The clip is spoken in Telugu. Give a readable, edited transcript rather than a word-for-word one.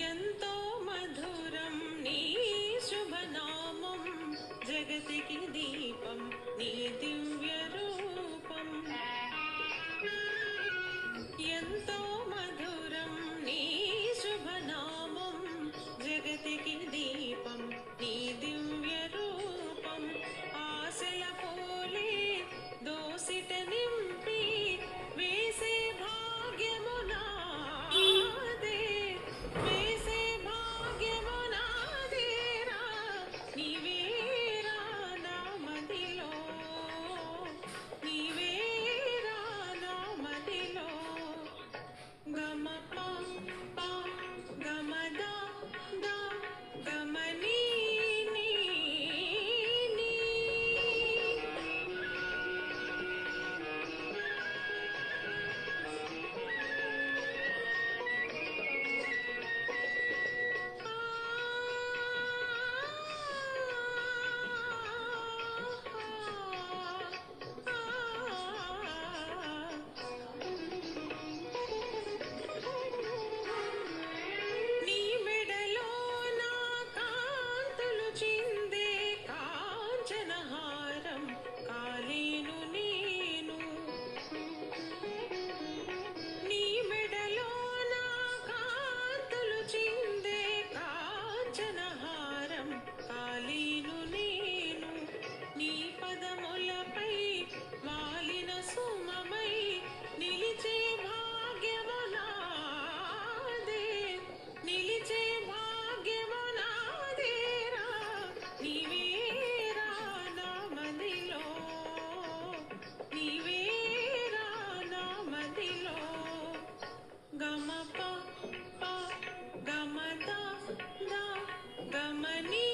ఎంతో మధురం నీ శుభనామం, జగతికి దీపం నీ దివ్య రూపం. ఎంతో మధురం నీ శుభనామం, జగతికి దీపం నీ దివ్య రూపం. ఆశల పోలే దోసిట నింపి వేసే భాగ్యము నాదే, వేసే భాగ్యము నాదేరా. నీవేరా నా మదిలో, నీవేరా నా మదిలో. గమ పా పా గమ దా దా గమ నీ నీ నీ. నీ మెడలో నా కాంతులు చిందే కాంచనహారం కాలేను నేను. నీ మెడలో నా కాంతులు చిందే కాంచనహారం కాలేను నేను. నీ పదములపై వాలిన సుమమై నిలిచే భాగ్యము నాదే, నిలిచే భాగ్యము నాదేరా. నీవేరా నా మదిలో, నీవేరా నా మదిలో. గమ ప ప గమ ద ద గమ నీ